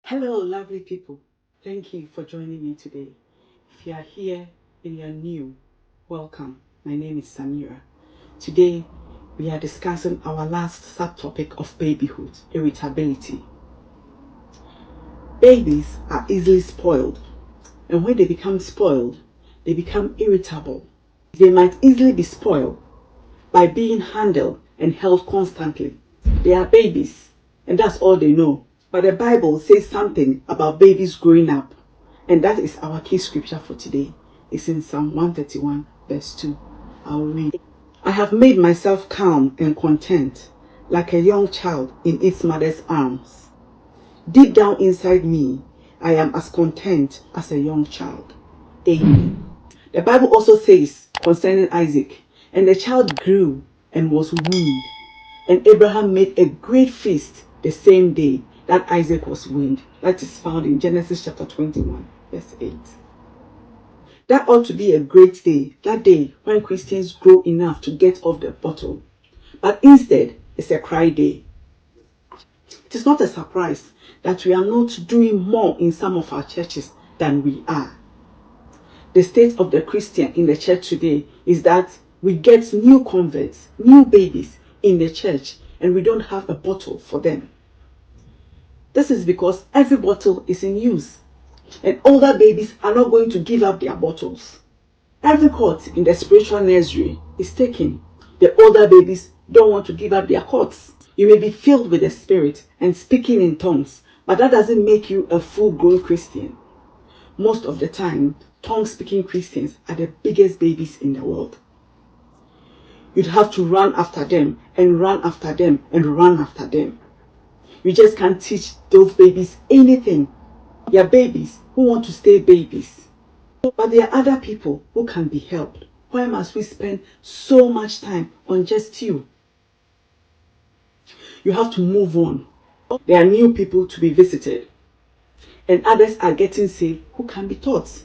Hello, lovely people. Thank you for joining me today. If you are here and you're new, welcome. My name is Samira. Today, we are discussing our last subtopic of babyhood, irritability. Babies are easily spoiled, and when they become spoiled, they become irritable. They might easily be spoiled by being handled and held constantly. They are babies, and that's all they know. But the Bible says something about babies growing up, and that is our key scripture for today. It's in Psalm 131, verse 2. I'll read. I have made myself calm and content, like a young child in its mother's arms. Deep down inside me, I am as content as a young child. Amen. The Bible also says concerning Isaac, and the child grew and was weaned, and Abraham made a great feast the same day that Isaac was weaned. That is found in Genesis chapter 21, verse 8. That ought to be a great day, that day when Christians grow enough to get off the bottle. But instead, it's a cry day. It is not a surprise that we are not doing more in some of our churches than we are. The state of the Christian in the church today is that we get new converts, new babies in the church, and we don't have a bottle for them. This is because every bottle is in use, and older babies are not going to give up their bottles. Every cot in the spiritual nursery is taken. The older babies don't want to give up their cots. You may be filled with the Spirit and speaking in tongues, but that doesn't make you a full-grown Christian. Most of the time, tongue-speaking Christians are the biggest babies in the world. You'd have to run after them and run after them and run after them. You just can't teach those babies anything. They are babies who want to stay babies. But there are other people who can be helped. Why must we spend so much time on just you? You have to move on. There are new people to be visited, and others are getting saved who can be taught.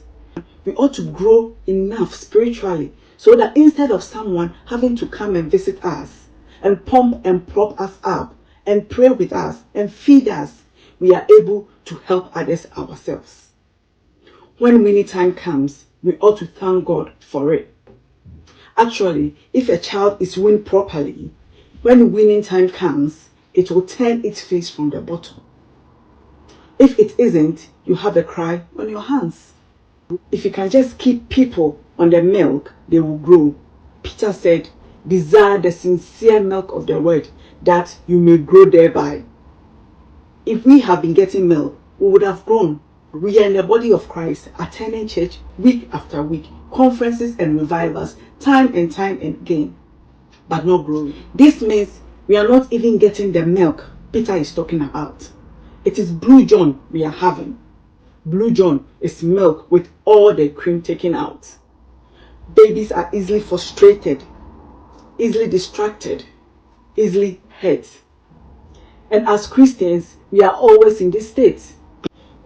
We ought to grow enough spiritually so that instead of someone having to come and visit us and pump and prop us up and pray with us and feed us, we are able to help others ourselves. When weaning time comes, we ought to thank God for it. Actually, if a child is weaned properly, when weaning time comes, it will turn its face from the bottle. If it isn't, you have a cry on your hands. If you can just keep people on the milk, they will grow. Peter said, desire the sincere milk of the word, that you may grow thereby. If we have been getting milk, we would have grown. We are in the body of Christ, attending church week after week, conferences and revivals, time and time again, but not growing. This means we are not even getting the milk Peter is talking about. It is Blue John we are having. Blue John is milk with all the cream taken out. Babies are easily frustrated, easily distracted, easily hurt. And as Christians, we are always in this state.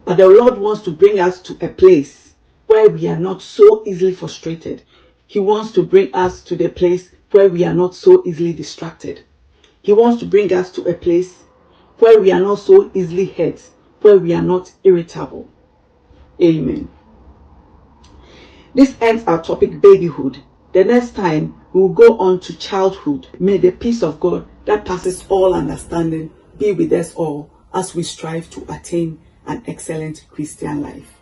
But the Lord wants to bring us to a place where we are not so easily frustrated. He wants to bring us to the place where we are not so easily distracted. He wants to bring us to a place where we are not so easily hurt, where we are not irritable. Amen. This ends our topic, babyhood. The next time, we will go on to childhood. May the peace of God that passes all understanding be with us all as we strive to attain an excellent Christian life.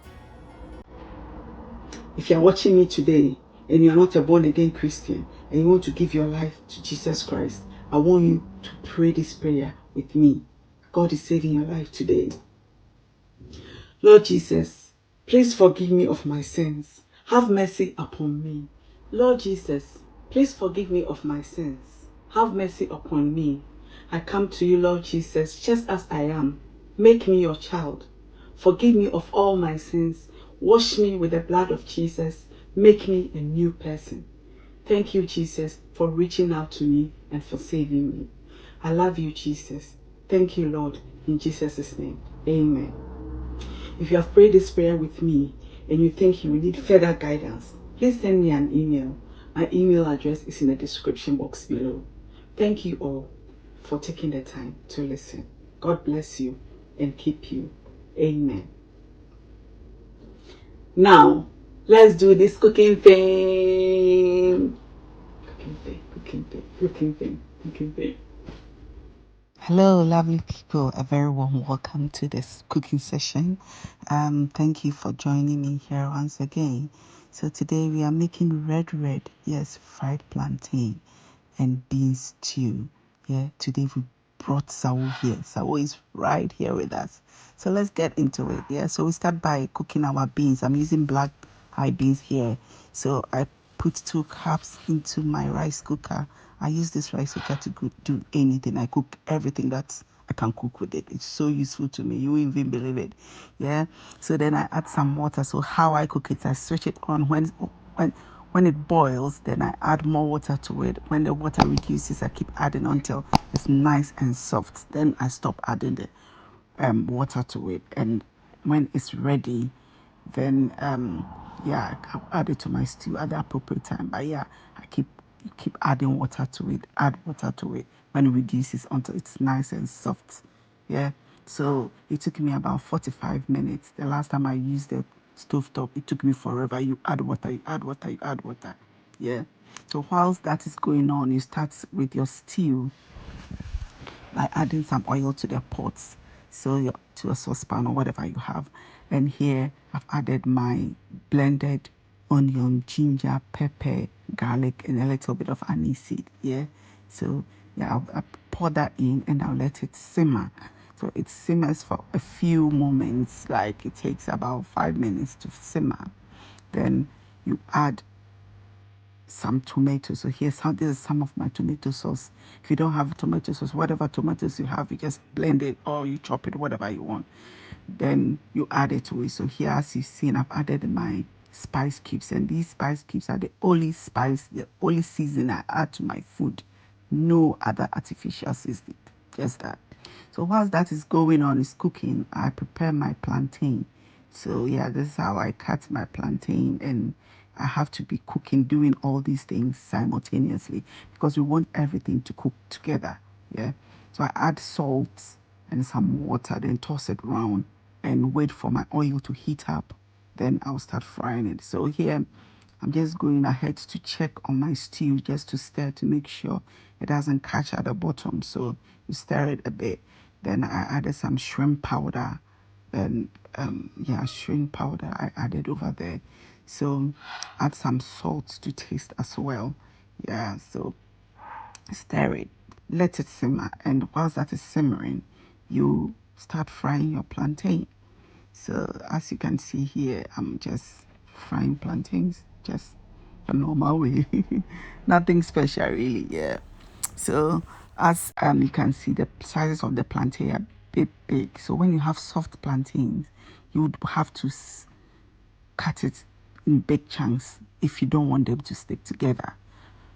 If you are watching me today and you are not a born-again Christian and you want to give your life to Jesus Christ, I want you to pray this prayer with me. God is saving your life today. Lord Jesus, please forgive me of my sins. Have mercy upon me. Lord Jesus, please forgive me of my sins. Have mercy upon me. I come to you, Lord Jesus, just as I am. Make me your child. Forgive me of all my sins. Wash me with the blood of Jesus. Make me a new person. Thank you, Jesus, for reaching out to me and for saving me. I love you, Jesus. Thank you, Lord. In Jesus' name, amen. If you have prayed this prayer with me and you think you will need further guidance, please send me an email. My email address is in the description box below. Thank you all for taking the time to listen. God bless you and keep you. Amen. Now, let's do this cooking thing. Cooking thing. Hello, lovely people. A very warm welcome to this cooking session. Thank you for joining me here once again. So today we are making red, yes, fried plantain and bean stew. Yeah, today we brought Sawo here. Sawo is right here with us. So let's get into it. Yeah, so we start by cooking our beans. I'm using black eye beans here. So I put 2 cups into my rice cooker. I use this rice cooker to do anything. I cook everything that I can cook with it. It's so useful to me. You won't even believe it. Yeah. So then I add some water. So how I cook it, I switch it on when it boils, then I add more water to it. When the water reduces, I keep adding until it's nice and soft. Then I stop adding the water to it. And when it's ready, then I'll add it to my stew at the appropriate time. But yeah, I keep adding water to it, add water to it when it reduces until it's nice and soft. Yeah. So it took me about 45 minutes. The last time I used the stove top, it took me forever. You add water, you add water, you add water. Yeah. So whilst that is going on, you start with your stew by adding some oil to the pots. So to a saucepan or whatever you have. And here I've added my blended onion, ginger, pepper, garlic, and a little bit of anise seed. Yeah. So yeah, I'll pour that in and I'll let it simmer. So it simmers for a few moments, like it takes about 5 minutes to simmer. Then you add some tomatoes. So this is some of my tomato sauce. If you don't have tomato sauce, whatever tomatoes you have, you just blend it or you chop it, whatever you want. Then you add it to it. So here, as you've seen, I've added my spice cubes, and these spice cubes are the only season I add to my food. No other artificial seasoning, just that. So whilst that is going on, is cooking, I prepare my plantain. So yeah, this is how I cut my plantain, and I have to be cooking, doing all these things simultaneously because we want everything to cook together. Yeah. So I add salt and some water, then toss it around and wait for my oil to heat up. Then I'll start frying it. So here I'm just going ahead to check on my stew just to stir to make sure it doesn't catch at the bottom. So you stir it a bit. Then I added some shrimp powder. Then shrimp powder I added over there. So add some salt to taste as well. Yeah, so stir it, let it simmer, and whilst that is simmering, you start frying your plantain. So as you can see here, I'm just frying plantains, just a normal way. Nothing special really, yeah. So as you can see, the sizes of the plantain are a bit big. So when you have soft plantains, you would have to cut it in big chunks if you don't want them to stick together.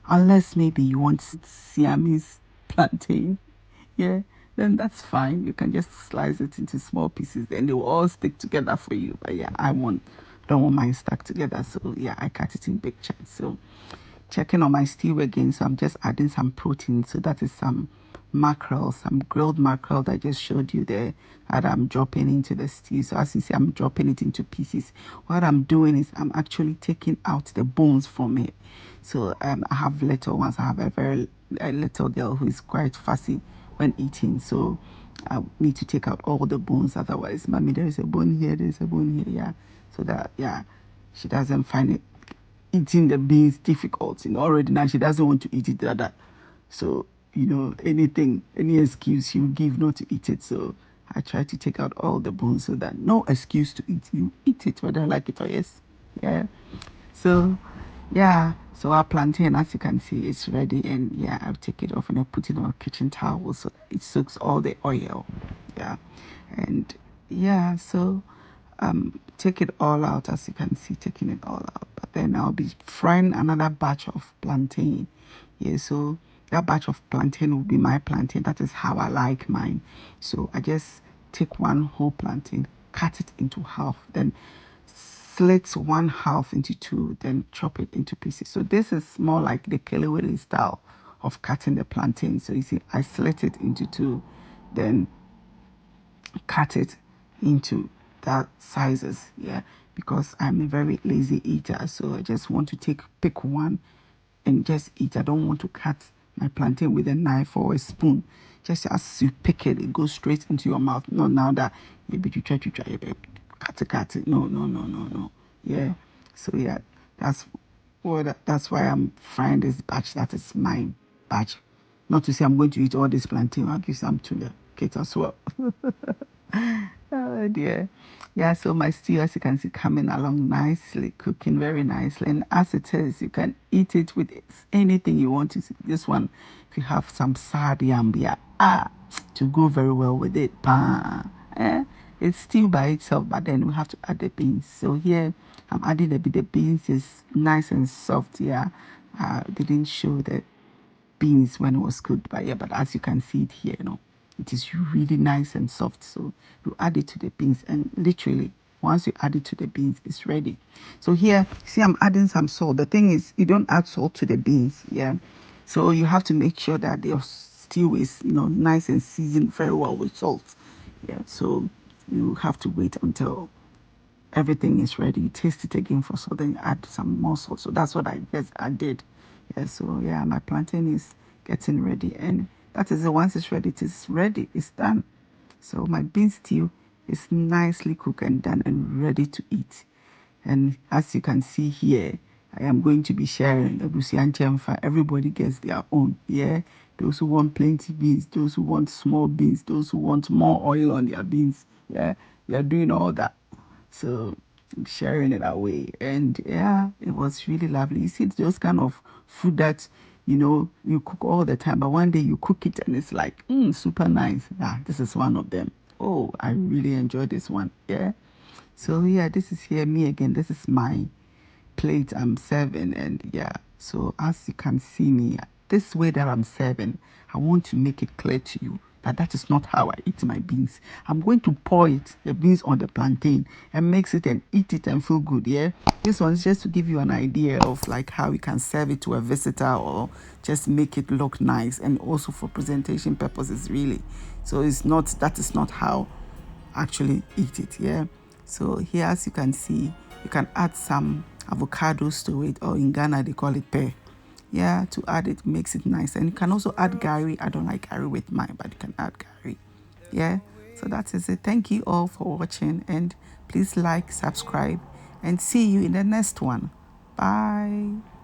Unless maybe you want Siamese plantain, yeah, then that's fine. You can just slice it into small pieces and they will all stick together for you. But yeah, don't want mine stuck together. So yeah, I cut it in big chunks. So checking on my stew again. So I'm just adding some protein. So that is some mackerel, some grilled mackerel that I just showed you there that I'm dropping into the stew. So as you see, I'm dropping it into pieces. What I'm doing is I'm actually taking out the bones from it. So I have little ones. I have a little girl who is quite fussy when eating. So I need to take out all the bones. Otherwise, mommy, there is a bone here, there is a bone here. Yeah. So that, yeah, she doesn't find it eating the beans difficult. Already now she doesn't want to eat it like that. So, any excuse she will give not to eat it. So I try to take out all the bones so that no excuse to eat. You eat it whether I like it or yes. Yeah. So yeah, so our plantain, as you can see, it's ready, and yeah, I'll take it off and I'll put it on a kitchen towel so it soaks all the oil. Yeah. And yeah, so take it all out, as you can see, taking it all out. But then I'll be frying another batch of plantain. Yeah, so that batch of plantain will be my plantain. That is how I like mine. So I just take one whole plantain, cut it into half, then slit one half into two, then chop it into pieces. So this is more like the kelewele style of cutting the plantain. So you see, I slit it into two, then cut it into that sizes, yeah, because I'm a very lazy eater. So I just want to pick one and just eat. I don't want to cut my plantain with a knife or a spoon. Just as you pick it, it goes straight into your mouth. No, now that maybe you try cut it. No, no, no, no, no. Yeah. So yeah, that's why I'm frying this batch. That is my batch. Not to say I'm going to eat all this plantain. I'll give some to the kids as well. Oh dear. Yeah, so my stew, as you can see, coming along nicely, cooking very nicely. And as it is, you can eat it with anything you want to. This one, if you have some sad yambia, to go very well with it. It's still by itself, but then we have to add the beans. So here, I'm adding a bit. The beans is nice and soft. Yeah, didn't show the beans when it was cooked, but yeah, but as you can see it here, it is really nice and soft. So you add it to the beans, and literally once you add it to the beans, it's ready. So here, see, I'm adding some salt. The thing is, you don't add salt to the beans, yeah. So you have to make sure that your stew is nice and seasoned very well with salt, yeah. So you have to wait until everything is ready. You taste it again for salt, then you add some more salt. So that's what I did. Yeah, so yeah, my plantain is getting ready, and that is it. Once it's ready, it is ready. It's done. So my bean stew is nicely cooked and done and ready to eat. And as you can see here, I am going to be sharing Abusian Chemfa. Everybody gets their own. Yeah. Those who want plenty beans, those who want small beans, those who want more oil on their beans. Yeah. We are doing all that. So I'm sharing it away. And yeah, it was really lovely. You see, it's those kind of food that you cook all the time, but one day you cook it and it's like super nice. Yeah, this is one of them. Oh, I really enjoyed this one. Yeah. So yeah, this is here me again. This is my plate I'm serving, and yeah. So as you can see me, this way that I'm serving, I want to make it clear to you that that is not how I eat my beans. I'm going to pour the beans on the plantain and mix it and eat it and feel good. Yeah, this one is just to give you an idea of like how you can serve it to a visitor or just make it look nice, and also for presentation purposes, really. So that is not how actually eat it. Yeah, so here, as you can see, you can add some avocados to it, or in Ghana they call it pear. Yeah, to add it makes it nice. And you can also add gari. I don't like gari with mine, but you can add gari. Yeah, so that is it. Thank you all for watching, and please like, subscribe, and see you in the next one. Bye.